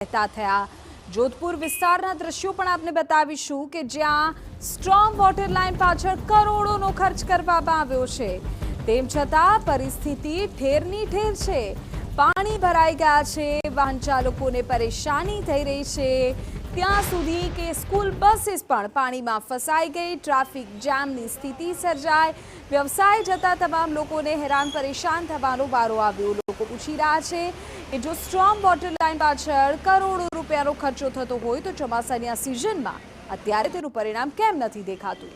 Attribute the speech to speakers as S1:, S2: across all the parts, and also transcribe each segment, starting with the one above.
S1: વહેતા થયા। જોધપુર વિસ્તારના દ્રશ્યો પણ આપને બતાવીશું કે જ્યાં સ્ટ્રોમ વોટર લાઇન પાછળ કરોડોનો ખર્ચ કરવામાં આવ્યો છે, તેમ છતાં પરિસ્થિતિ ઠેરની ઠેર છે। પાણી ભરાઈ ગયા છે, વાહન ચાલકોને પરેશાની થઈ રહી છે, ત્યાં સુધી કે સ્કૂલ બસીસ પણ પાણીમાં ફસાઈ ગઈ। ટ્રાફિક જામની સ્થિતિ સર્જાઈ। વ્યવસાય જતા તમામ લોકોને હેરાન પરેશાન થવાનો વારો આવ્યો। લોકો પૂછી રહ્યા છે કે જો સ્ટ્રોમ વોટર લાઇન પાછળ કરોડો રૂપિયાનો ખર્ચો થતો હોય તો ચોમાસાની આ સિઝનમાં અત્યારે તેનું પરિણામ કેમ નથી દેખાતું।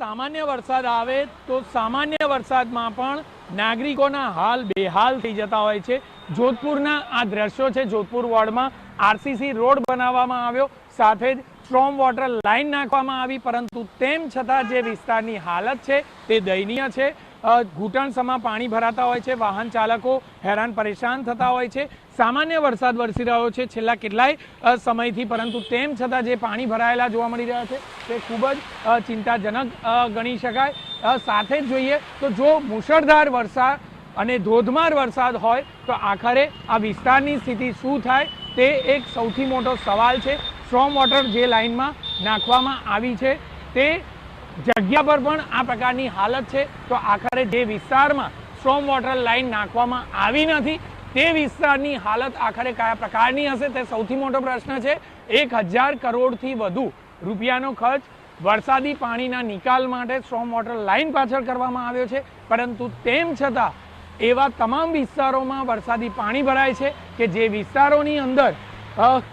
S2: सामान्य वरसाद आवे तो सामान्य वरसाद में पण नागरिकोना हाल बेहाल थई जता होय छे। जोधपुरना आ दृश्यो छे। जोधपुर वोर्ड में आरसीसी रोड बनाववामां आव्यो, साथे स्ट्रोम वोटर लाइन नाखवामां आवी, परंतु तेम छतां जे विस्तारनी हालत छे ते दयनीय छे। घूंटणसमा पाणी भराता होय छे, वाहन चालको हैरान परेशान थता होय छे। सामान्य वरसाद वरसी रह्यो छे छेल्ला केटलाय समयथी, परंतु तेम छतां जे पाणी भरायेला जोवा मळी रह्या छे ते खूब ज चिंताजनक गणी शकाय। साथे ज जोईए तो जो मुसळधार वरसाद अने धोधमार वरसाद होय तो आखरे आ विस्तारनी स्थिति शुं थाय ते एक सौथी मोटो सवाल छे। स्ट्रोम वोटर जे लाइनमां नाखवामां आवी छे ते जग्या पर पण आ प्रकारनी हालत छे, तो आखरे जे विस्तारमां स्ट्रोम वोटर लाइन नाखवामां आवी नथी ते विस्तारनी हालत आखरे कया प्रकारनी हशे ते सौथी मोटो प्रश्न छे। 1000 करोड़थी वधु रूपियानो खर्च वरसादी पाणीना निकाल माटे स्ट्रोम वोटर लाइन पाछळ करवामां आव्यो छे, परंतु तेम छतां एवा तमाम विस्तारोमां वरसादी पाणी भराय छे के जे विस्तारोनी अंदर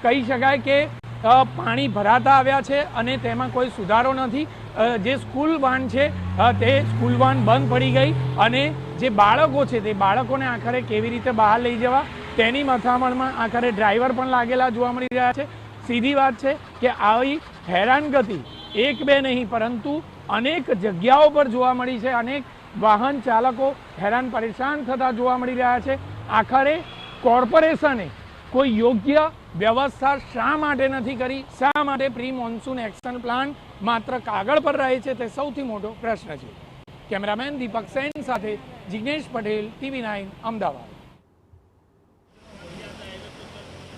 S2: कही शकाय के पाणी भराता आव्या छे अने तेमां कोई सुधारो नथी। जे स्कूल वान छे ते स्कूल वान बंध पड़ी गई अने जे बाळको छे ते बाळकोने आखरे केवी रीते बहार लई जवा तेनी मथामणमां आखरे ड्राइवर पण लागेला जोवा मळी रह्या छे। सीधी बात छे के आवी हैरानगति एक बे नहीं परंतु अनेक जग्याओं पर जोवा मळी छे। अनेक वाहन चालको हैरान परेशान थता जोवा मळी रह्या छे। आखरे कोर्पोरेशने कोई योग्य व्यवस्था शा माटे नथी करी, शा माटे प्री मोन्सून एक्शन प्लान मात्र कागळ पर रहे छे ते सौथी मोटो प्रश्न छे। कैमरामेन दीपक सेन साथे जिग्नेश पटेल, TV9 अमदावाद।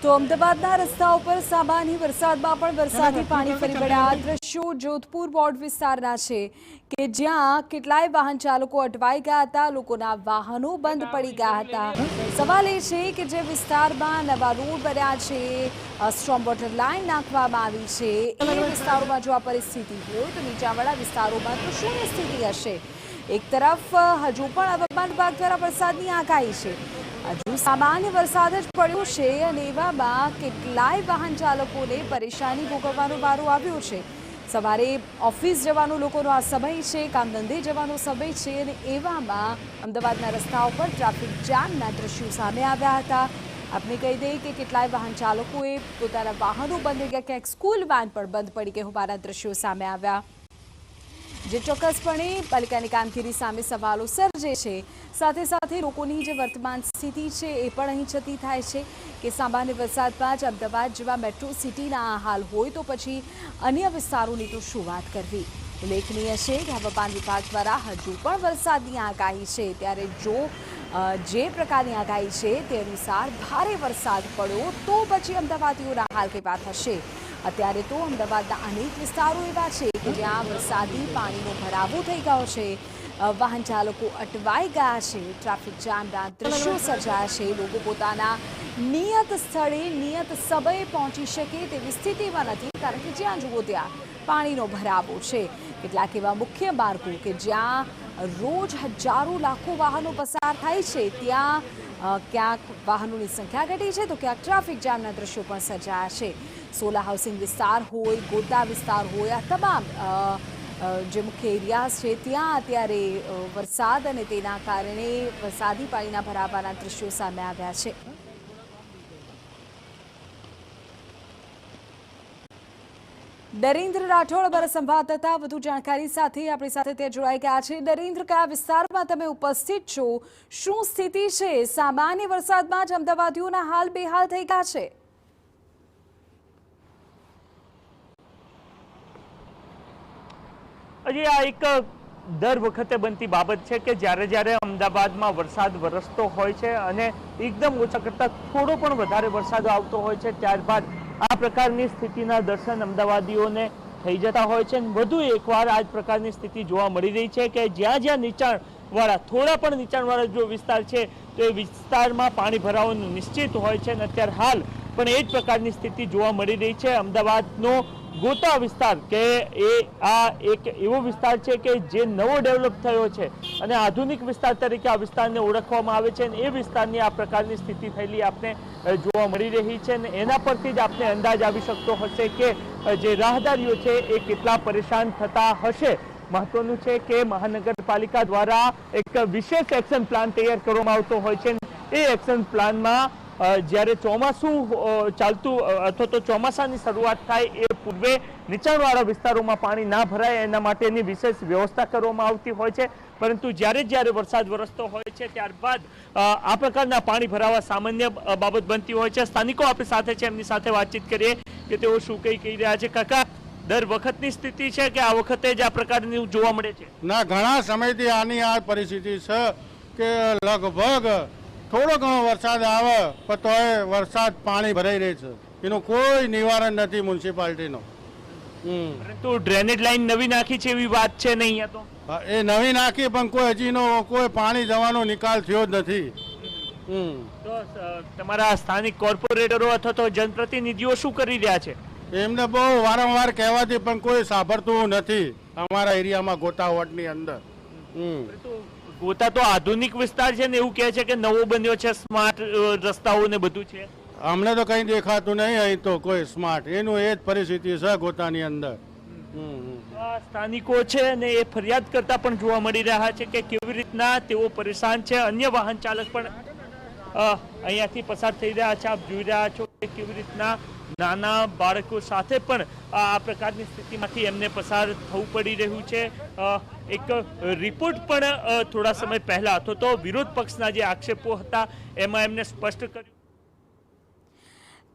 S1: तो अमदावादना रस्ताओं पर सामान्य वरसादमां पण वरसादी पाणी फरी वळ्या। दृश्यो जोधपुर वोर्ड विस्ताરના છે કે જ્યાં કેટલાય વાહન ચાલકો અટવાઈ ગયા હતા, લોકોના વાહનો બંધ પડી ગયા હતા। સવાલ એ છે કે જે વિસ્તારમાં નવા રોડ બન્યા છે, સ્ટ્રોમ વોટર લાઇન નાખવામાં આવી છે, એ વિસ્તારોમાં જો આ પરિસ્થિતિ હોય તો નીચાણવાળા વિસ્તારોમાં તો શું સ્થિતિ હશે। એક તરફ હજુ પણ હવામાન વિભાગ દ્વારા વરસાદની આગાહી છે, હજુ સામાન્ય વરસાદ જ પડ્યો છે અને એવામાં કેટલાય વાહન ચાલકોને પરેશાની ભોગવવાનો વારો આવ્યો છે। સવારે ઓફિસ જવાનો લોકોનો આ સમય છે, કામ ધંધે જવાનો સમય છે અને એવામાં અમદાવાદના રસ્તાઓ પર ટ્રાફિક જામના દ્રશ્યો સામે આવ્યા હતા। આપણે કહી દઈએ કે કેટલાય વાહન ચાલકોએ પોતાના વાહનો બંધ થઈ ગયા, ક્યાંક સ્કૂલ વાન પણ બંધ પડી ગઈ હોવાના દ્રશ્યો સામે આવ્યા, જે ચોક્કસપણે પાલિકાની કામગીરી સામે સવાલો સર્જે છે। સાથે સાથે લોકોની જે વર્તમાન સ્થિતિ છે એ પણ અહીં જતી થાય છે કે સામાન્ય વરસાદમાં જ અમદાવાદ જેવા મેટ્રો સિટીના આ હાલ હોય તો પછી અન્ય વિસ્તારોની તો શું વાત કરવી। ઉલ્લેખનીય છે કે હવામાન વિભાગ દ્વારા હજુ પણ વરસાદની આગાહી છે, ત્યારે જો જે પ્રકારની આગાહી છે તે અનુસાર ભારે વરસાદ પડ્યો તો પછી અમદાવાદીઓના હાલ કેવા થશે। અત્યારે તો અમદાવાદના અનેક વિસ્તારો એવા છે કે જ્યાં વરસાદી પાણીનો ભરાવો થઈ ગયો છે, વાહન ચાલકો અટવાઈ ગયા છે, ટ્રાફિક જામના દ્રશ્યો સર્જાયા છે, લોકો પોતાના નિયત સ્થળે નિયત સમયે પહોંચી શકે તેવી સ્થિતિમાં નથી, કારણ કે જ્યાં જુઓ ત્યાં પાણીનો ભરાવો છે। કેટલાક એવા મુખ્ય માર્ગો કે જ્યાં રોજ હજારો લાખો વાહનો પસાર થાય છે ત્યાં ક્યાંક વાહનોની સંખ્યા ઘટી છે તો ક્યાંક ટ્રાફિક જામના દ્રશ્યો પણ સર્જાયા છે। સોલા હાઉસિંગ વિસ્તાર હોય, ગોતા વિસ્તાર હોય, આ તમામ જે મુખ્ય એરિયાઝ છે ત્યાં અત્યારે વરસાદ અને તેના કારણે વરસાદી પાણીના ભરાવાના દ્રશ્યો સામે આવ્યા છે। નરેન્દ્ર રાઠોડ અમારા સંવાદદાતા વધુ જાણકારી સાથે આપણી સાથે ત્યાં જોડાઈ ગયા છે। નરેન્દ્ર, કયા વિસ્તારમાં તમે ઉપસ્થિત છો? શું સ્થિતિ છે? સામાન્ય વરસાદમાં જ અમદાવાદીઓના હાલ બેહાલ થઈ ગયા છે।
S3: હજી આ એક દર વખતે બનતી બાબત છે કે જ્યારે અમદાવાદમાં વરસાદ વરસતો હોય છે અને એકદમ ઓછા કરતાં થોડો પણ વધારે વરસાદ આવતો હોય છે, ત્યારબાદ આ પ્રકારની સ્થિતિના દર્શન અમદાવાદીઓને થઈ જતા હોય છે। વધુ એકવાર આ જ પ્રકારની સ્થિતિ જોવા મળી રહી છે કે જ્યાં નીચાણવાળા, થોડા પણ નીચાણવાળા જો વિસ્તાર છે તો એ વિસ્તારમાં પાણી ભરાવાનું નિશ્ચિત હોય છે અને અત્યારે હાલ પણ એ જ પ્રકારની સ્થિતિ જોવા મળી રહી છે। અમદાવાદનો ગોતા વિસ્તાર કે આ એક એવો વિસ્તાર છે કે જે નવો ડેવલપ થયો છે અને આધુનિક વિસ્તાર તરીકે આ વિસ્તારને ઓળખવામાં આવે છે અને એ વિસ્તારની આ પ્રકારની સ્થિતિ થયેલી આપને જોવા મળી રહી છે અને એના પરથી જ આપને અંદાજ આવી શકતો હશે કે જે રાહદારીઓ છે એ કેટલા પરેશાન થતા હશે। મહત્વનું છે કે મહાનગરપાલિકા દ્વારા એક વિશેષ એક્શન પ્લાન તૈયાર કરવામાં આવતો હોય છે। એ એક્શન પ્લાનમાં જ્યારે ચોમાસું ચાલતું અથવા તો ચોમાસાની શરૂઆત થાય એ પૂર્વે નીચાણવાળા વિસ્તારોમાં પાણી ના ભરાય એના માટેની વિશેષ વ્યવસ્થા કરવામાં આવતી હોય છે, પરંતુ જ્યારે વરસાદ વરસતો હોય છે ત્યારબાદ આ પ્રકારના પાણી ભરાવા સામાન્ય બાબત બનતી હોય છે। સ્થાનિકો આપણી સાથે છે, એમની સાથે વાતચીત કરીએ કે તેઓ શું કહી રહ્યા છે। કાકા, દર વખતની સ્થિતિ છે કે આ વખતે જ આ પ્રકારની જોવા મળે છે?
S4: ના, ઘણા સમયથી આની આ પરિસ્થિતિ છે કે લગભગ થોડો ઘણો વરસાદ આવે પણ તોય વરસાદ પાણી ભરાઈ રહે છે, એનું કોઈ નિવારણ નથી મ્યુનિસિપાલિટીનો।
S3: પરંતુ ડ્રેનેજ લાઈન નવી નાખી છે એવી વાત છે ને અહીંયા તો?
S4: એ નવી નાખી પણ કોઈ હજીનો કોઈ પાણી જવાનો નિકાલ થયો જ નથી।
S3: તો તમારા સ્થાનિક કોર્પોરેટરો અથવા તો જનપ્રતિનિધિઓ શું કરી રહ્યા છે?
S4: એમને બહુ વારંવાર કહેવાથી પણ કોઈ સાંભળતું નથી અમારા એરિયામાં ગોતા વોર્ડની અંદર।
S3: ગોતા તો આધુનિક વિસ્તાર છે ને એવું કહે છે કે નવો બન્યો છે, સ્માર્ટ રસ્તાઓ ને બધું છે।
S4: અમને તો કંઈ દેખાતું નહીં અહીં તો કોઈ સ્માર્ટ, એનું એ જ પરિસ્થિતિ છે ગોતાની અંદર।
S3: સ્થાનિકો છે અને એ ફરિયાદ કરતા પણ જોવા મળી રહ્યા છે કે કેવી રીતના તેઓ પરેશાન છે। અન્ય વાહન ચાલક પણ અહીંયાથી પસાર થઈ રહ્યા છે। આપ જોઈ રહ્યા છો કે કેવી રીતના નાના બાળકો સાથે પણ આ પ્રકારની સ્થિતિમાંથી એમને પસાર થવું પડી રહ્યું છે। એક રિપોર્ટ પણ થોડા સમય પહેલા હતો તો વિરોધ પક્ષના જે આક્ષેપો હતા એમાં એમને સ્પષ્ટ કર્યું।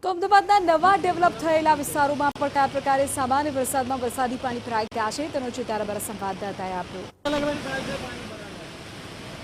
S1: તો અમદાવાદના નવા ડેવલપ થયેલા વિસ્તારોમાં પણ કયા પ્રકારે સામાન્ય વરસાદમાં વરસાદી પાણી ભરાઈ ગયા છે તેનો ચિતાર અમારા સંવાદદાતાએ આપ્યો।